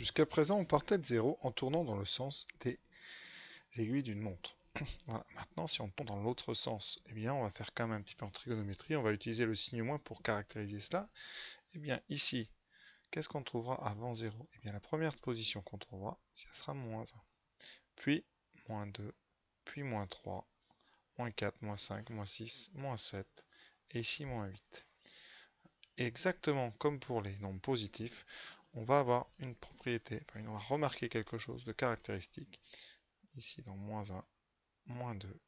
Jusqu'à présent, on partait de 0 en tournant dans le sens des aiguilles d'une montre. Voilà. Maintenant, si on tourne dans l'autre sens, eh bien, on va faire quand même un petit peu en trigonométrie. On va utiliser le signe moins pour caractériser cela. Eh bien, ici, qu'est-ce qu'on trouvera avant 0? Eh bien, la première position qu'on trouvera, ça sera moins 1. Puis, moins 2, puis moins 3, moins 4, moins 5, moins 6, moins 7, et ici, moins 8. Et exactement comme pour les nombres positifs, on va avoir une propriété, enfin, on va remarquer quelque chose de caractéristique. Ici, dans moins 1, moins 2,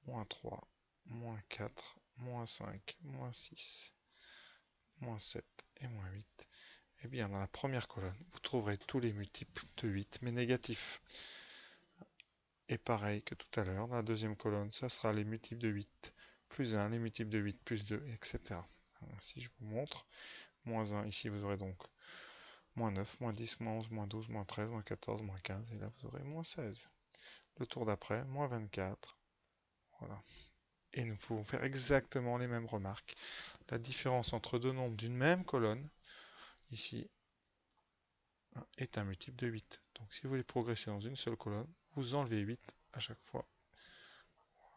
moins 3, moins 4, moins 5, moins 6, moins 7 et moins 8. Eh bien, dans la première colonne, vous trouverez tous les multiples de 8, mais négatifs. Et pareil que tout à l'heure, dans la deuxième colonne, ça sera les multiples de 8 plus 1, les multiples de 8 plus 2, etc. Alors, si je vous montre, moins 1, ici vous aurez donc moins 9, moins 10, moins 11, moins 12, moins 13, moins 14, moins 15, et là vous aurez moins 16. Le tour d'après, moins 24. Voilà. Et nous pouvons faire exactement les mêmes remarques. La différence entre deux nombres d'une même colonne, ici, est un multiple de 8. Donc si vous voulez progresser dans une seule colonne, vous enlevez 8 à chaque fois.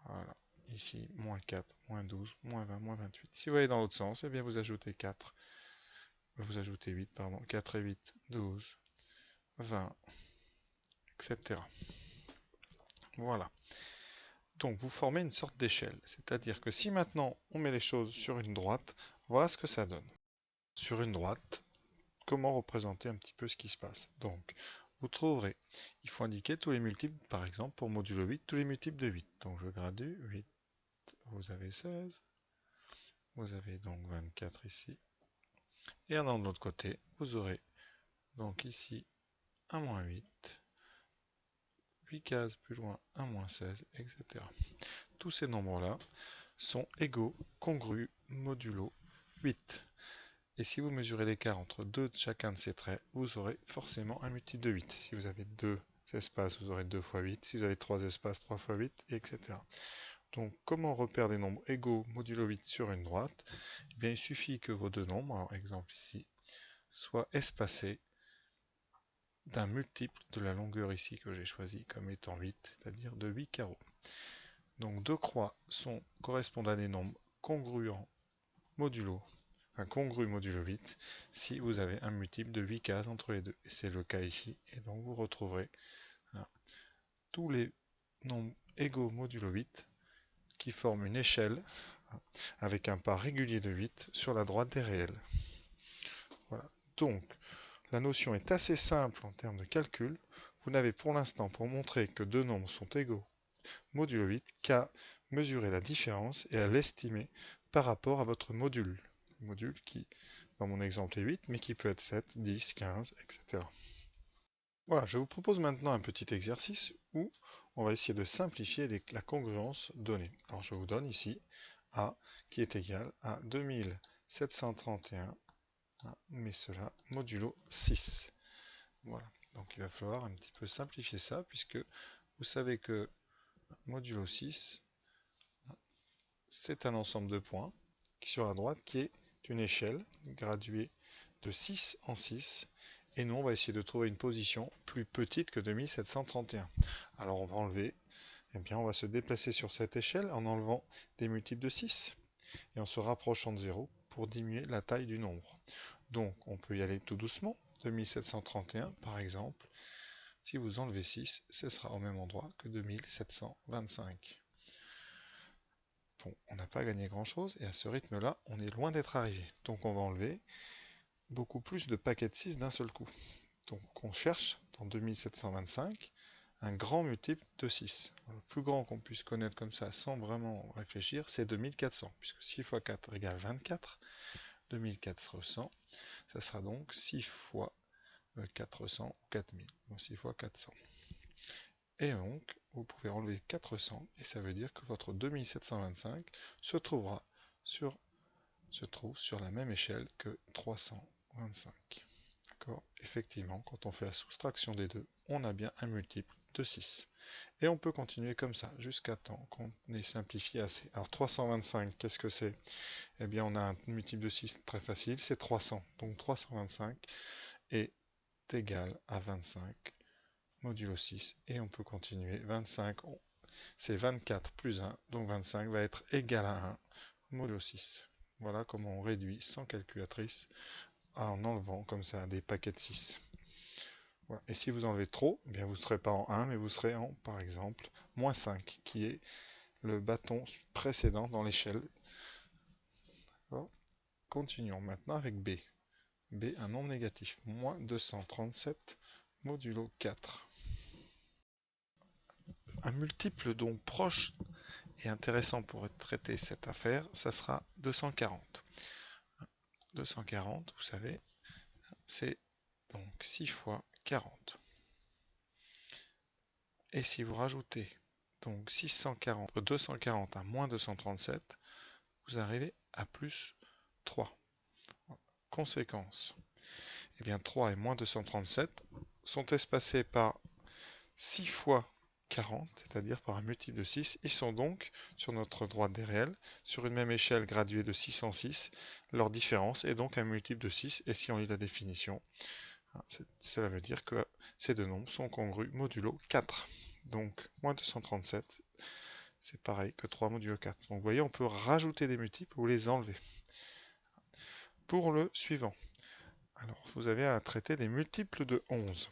Voilà. Ici, moins 4, moins 12, moins 20, moins 28. Si vous allez dans l'autre sens, eh bien vous ajoutez 4. Vous ajoutez 8, pardon. 4 et 8, 12, 20, etc. Voilà. Donc vous formez une sorte d'échelle. C'est-à-dire que si maintenant on met les choses sur une droite, voilà ce que ça donne. Sur une droite, comment représenter un petit peu ce qui se passe? Donc, vous trouverez, il faut indiquer tous les multiples, par exemple, pour modulo 8, tous les multiples de 8. Donc je gradue 8, vous avez 16, vous avez donc 24 ici. Et allant de l'autre côté, vous aurez donc ici un moins 8, 8 cases plus loin, un moins 16, etc. Tous ces nombres-là sont égaux, congrus, modulo 8. Et si vous mesurez l'écart entre deux de chacun de ces traits, vous aurez forcément un multiple de 8. Si vous avez deux espaces, vous aurez 2 fois 8. Si vous avez 3 espaces, 3 fois 8, etc. Donc, comment on repère des nombres égaux modulo 8 sur une droite? Eh bien, il suffit que vos deux nombres, alors exemple ici, soient espacés d'un multiple de la longueur ici que j'ai choisi comme étant 8, c'est-à-dire de 8 carreaux. Donc, deux croix correspondent à des nombres congruents modulo, enfin congrue modulo 8 si vous avez un multiple de 8 cases entre les deux. C'est le cas ici. Et donc vous retrouverez tous les nombres égaux modulo 8 qui forment une échelle avec un pas régulier de 8 sur la droite des réels. Voilà. Donc la notion est assez simple en termes de calcul. Vous n'avez pour l'instant, pour montrer que deux nombres sont égaux modulo 8, qu'à mesurer la différence et à l'estimer par rapport à votre module. Module qui, dans mon exemple, est 8, mais qui peut être 7, 10, 15, etc. Voilà, je vous propose maintenant un petit exercice où on va essayer de simplifier la congruence donnée. Alors je vous donne ici A qui est égal à 2731, mais cela modulo 6. Voilà, donc il va falloir un petit peu simplifier ça, puisque vous savez que modulo 6, c'est un ensemble de points sur la droite qui est une échelle graduée de 6 en 6. Et nous, on va essayer de trouver une position plus petite que 2731. Alors on va enlever, eh bien on va se déplacer sur cette échelle en enlevant des multiples de 6 et en se rapprochant de 0 pour diminuer la taille du nombre. Donc on peut y aller tout doucement. 2731 par exemple, si vous enlevez 6, ce sera au même endroit que 2725. Bon, on n'a pas gagné grand-chose, et à ce rythme-là, on est loin d'être arrivé. Donc on va enlever beaucoup plus de paquets de 6 d'un seul coup. Donc on cherche, dans 2725, un grand multiple de 6. Le plus grand qu'on puisse connaître comme ça, sans vraiment réfléchir, c'est 2400, puisque 6 fois 4 égale 24. 2400, ça sera donc 6 fois 400 ou 4000, donc 6 fois 400. Et donc, vous pouvez enlever 400, et ça veut dire que votre 2725 se trouve sur la même échelle que 325. D'accord? Effectivement, quand on fait la soustraction des deux, on a bien un multiple de 6. Et on peut continuer comme ça, jusqu'à temps qu'on ait simplifié assez. Alors 325, qu'est-ce que c'est? Eh bien, on a un multiple de 6 très facile, c'est 300. Donc 325 est est égal à 25 modulo 6. Et on peut continuer. 25, c'est 24 plus 1, donc 25 va être égal à 1 modulo 6. Voilà comment on réduit sans calculatrice en enlevant comme ça des paquets de 6. Voilà. Et si vous enlevez trop, eh bien vous ne serez pas en 1, mais vous serez en, par exemple, moins 5, qui est le bâton précédent dans l'échelle. Continuons maintenant avec B. B, un nombre négatif, moins 237 modulo 4. Un multiple donc proche et intéressant pour traiter cette affaire, ça sera 240. 240, vous savez, c'est donc 6 fois 40. Et si vous rajoutez donc 240 à moins 237, vous arrivez à plus 3. Conséquence, eh bien 3 et moins 237 sont espacés par 6 fois 40, c'est-à-dire par un multiple de 6. Ils sont donc sur notre droite des réels, sur une même échelle graduée de 6 en 6. Leur différence est donc un multiple de 6. Et si on lit la définition, cela veut dire que ces deux nombres sont congrus modulo 4. Donc, moins 237, c'est pareil que 3 modulo 4. Donc, vous voyez, on peut rajouter des multiples ou les enlever. Pour le suivant, alors, vous avez à traiter des multiples de 11.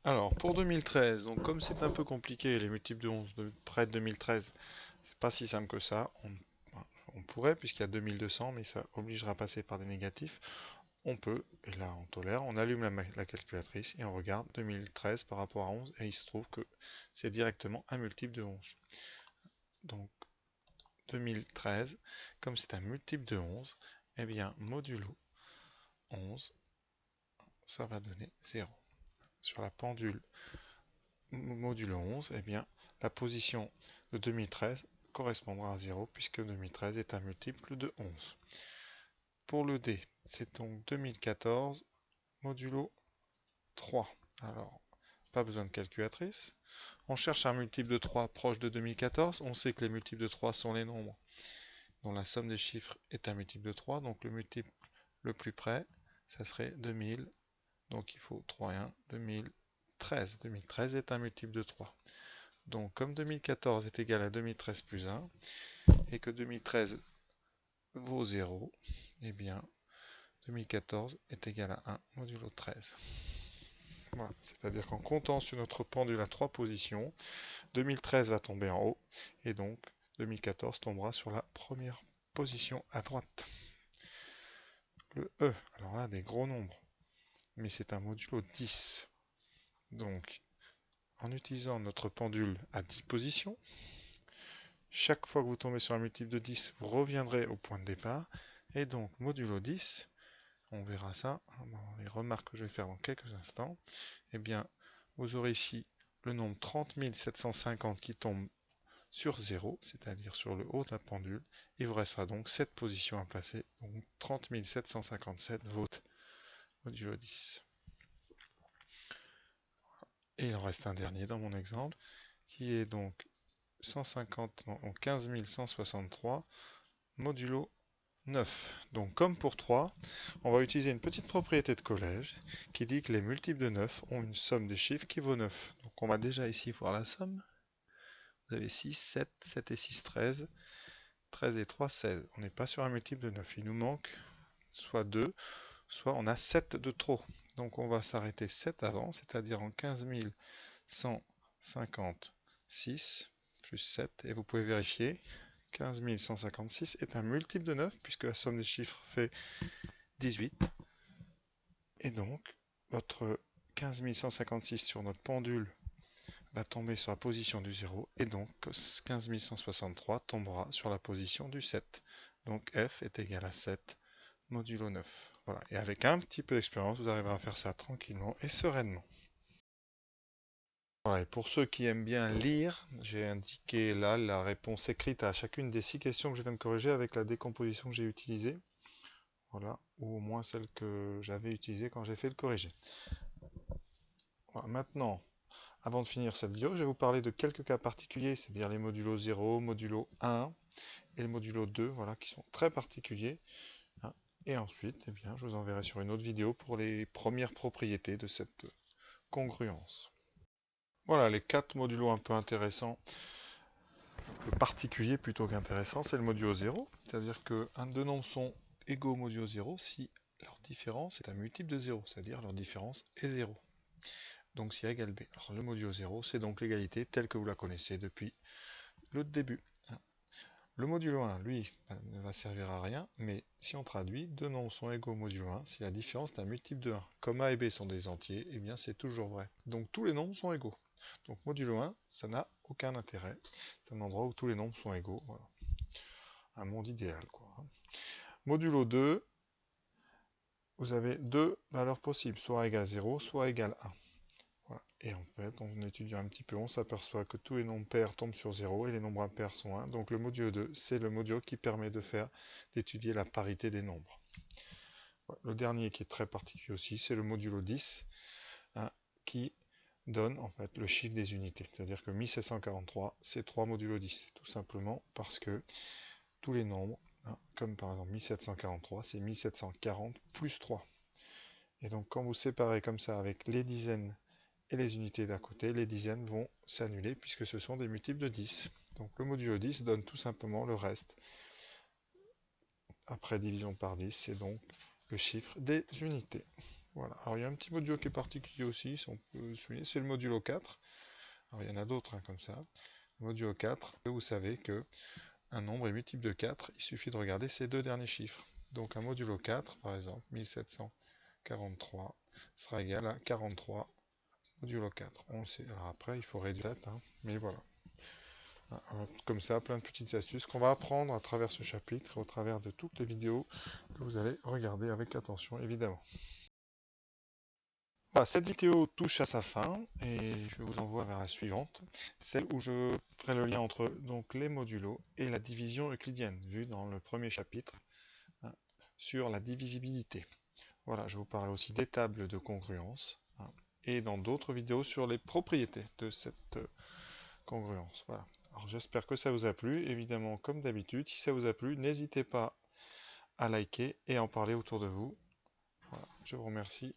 Alors, pour 2013, donc comme c'est un peu compliqué, les multiples de 11 près de 2013, c'est pas si simple que ça. On pourrait, puisqu'il y a 2200, mais ça obligera à passer par des négatifs. On peut, et là on tolère, on allume la calculatrice et on regarde 2013 par rapport à 11, et il se trouve que c'est directement un multiple de 11. Donc, 2013, comme c'est un multiple de 11, eh bien, modulo 11, ça va donner 0. Sur la pendule modulo 11, eh bien, la position de 2013 correspondra à 0 puisque 2013 est un multiple de 11. Pour le D, c'est donc 2014 modulo 3. Alors, pas besoin de calculatrice. On cherche un multiple de 3 proche de 2014. On sait que les multiples de 3 sont les nombres dont la somme des chiffres est un multiple de 3. Donc le multiple le plus près, ça serait 2000. Donc il faut 3 et 1, 2013. 2013 est un multiple de 3. Donc comme 2014 est égal à 2013 plus 1, et que 2013 vaut 0, eh bien 2014 est égal à 1 modulo 13. Voilà. C'est-à-dire qu'en comptant sur notre pendule à 3 positions, 2013 va tomber en haut, et donc 2014 tombera sur la première position à droite. Le E, alors là, des gros nombres, mais c'est un modulo 10. Donc, en utilisant notre pendule à 10 positions, chaque fois que vous tombez sur un multiple de 10, vous reviendrez au point de départ, et donc modulo 10, on verra ça dans les remarques que je vais faire dans quelques instants, eh bien, vous aurez ici le nombre 30 750 qui tombe sur 0, c'est-à-dire sur le haut de la pendule, il vous restera donc 7 positions à placer, donc 30 757 votes modulo 10. Et il en reste un dernier dans mon exemple, qui est donc 15 163 modulo 9. Donc comme pour 3, on va utiliser une petite propriété de collège qui dit que les multiples de 9 ont une somme des chiffres qui vaut 9. Donc on va déjà ici voir la somme. Vous avez 6, 7, 7 et 6, 13. 13 et 3, 16. On n'est pas sur un multiple de 9. Il nous manque soit 2, soit on a 7 de trop. Donc on va s'arrêter 7 avant, c'est-à-dire en 15 156 plus 7. Et vous pouvez vérifier, 15 156 est un multiple de 9, puisque la somme des chiffres fait 18. Et donc, votre 15 156 sur notre pendule va tomber sur la position du 0, et donc 15 163 tombera sur la position du 7. Donc f est égal à 7 modulo 9. Voilà. Et avec un petit peu d'expérience, vous arriverez à faire ça tranquillement et sereinement. Voilà. Et pour ceux qui aiment bien lire, j'ai indiqué là la réponse écrite à chacune des 6 questions que je viens de corriger avec la décomposition que j'ai utilisée. Voilà. Ou au moins celle que j'avais utilisée quand j'ai fait le corrigé. Voilà. Maintenant, avant de finir cette vidéo, je vais vous parler de quelques cas particuliers, c'est-à-dire les modulo 0, modulo 1 et le modulo 2, voilà, qui sont très particuliers. Et ensuite, eh bien, je vous enverrai sur une autre vidéo pour les premières propriétés de cette congruence. Voilà les 4 modulos un peu intéressants. Le particulier plutôt qu'intéressant, c'est le modulo 0. C'est-à-dire que deux nombres sont égaux au modulo 0 si leur différence est un multiple de 0, c'est-à-dire leur différence est 0. Donc si A égale B. Alors le modulo 0, c'est donc l'égalité telle que vous la connaissez depuis le début. Le modulo 1, lui, ne va servir à rien, mais si on traduit, deux nombres sont égaux au modulo 1 si la différence est un multiple de 1. Comme A et B sont des entiers, eh bien c'est toujours vrai. Donc tous les nombres sont égaux. Donc modulo 1, ça n'a aucun intérêt. C'est un endroit où tous les nombres sont égaux. Voilà. Un monde idéal, quoi. Modulo 2, vous avez deux valeurs possibles, soit égale 0, soit égale 1. Voilà. Et en fait, en étudiant un petit peu, on s'aperçoit que tous les nombres pairs tombent sur 0 et les nombres impairs sont 1. Donc le modulo 2, c'est le modulo qui permet d'étudier la parité des nombres. Voilà. Le dernier qui est très particulier aussi, c'est le modulo 10, hein, qui donne en fait le chiffre des unités. C'est-à-dire que 1743, c'est 3 modulo 10, tout simplement parce que tous les nombres, hein, comme par exemple 1743, c'est 1740 plus 3. Et donc quand vous séparez comme ça avec les dizaines et les unités d'à côté, les dizaines vont s'annuler puisque ce sont des multiples de 10. Donc le modulo 10 donne tout simplement le reste après division par 10, c'est donc le chiffre des unités. Voilà. Alors il y a un petit modulo qui est particulier aussi, si on peut souligner, c'est le modulo 4. Alors il y en a d'autres comme ça. Le modulo 4, vous savez que un nombre est multiple de 4, il suffit de regarder ces deux derniers chiffres. Donc un modulo 4, par exemple, 1743, sera égal à 43 modulo 4. On sait. Alors après, il faut réduire 7, mais voilà. Comme ça, plein de petites astuces qu'on va apprendre à travers ce chapitre, au travers de toutes les vidéos que vous allez regarder avec attention, évidemment. Voilà, cette vidéo touche à sa fin et je vous envoie vers la suivante, celle où je ferai le lien entre donc, les modulos et la division euclidienne, vue dans le premier chapitre sur la divisibilité. Voilà, je vous parlerai aussi des tables de congruence et dans d'autres vidéos sur les propriétés de cette congruence. Voilà. Alors j'espère que ça vous a plu. Évidemment, comme d'habitude, si ça vous a plu, n'hésitez pas à liker et en parler autour de vous. Voilà, je vous remercie.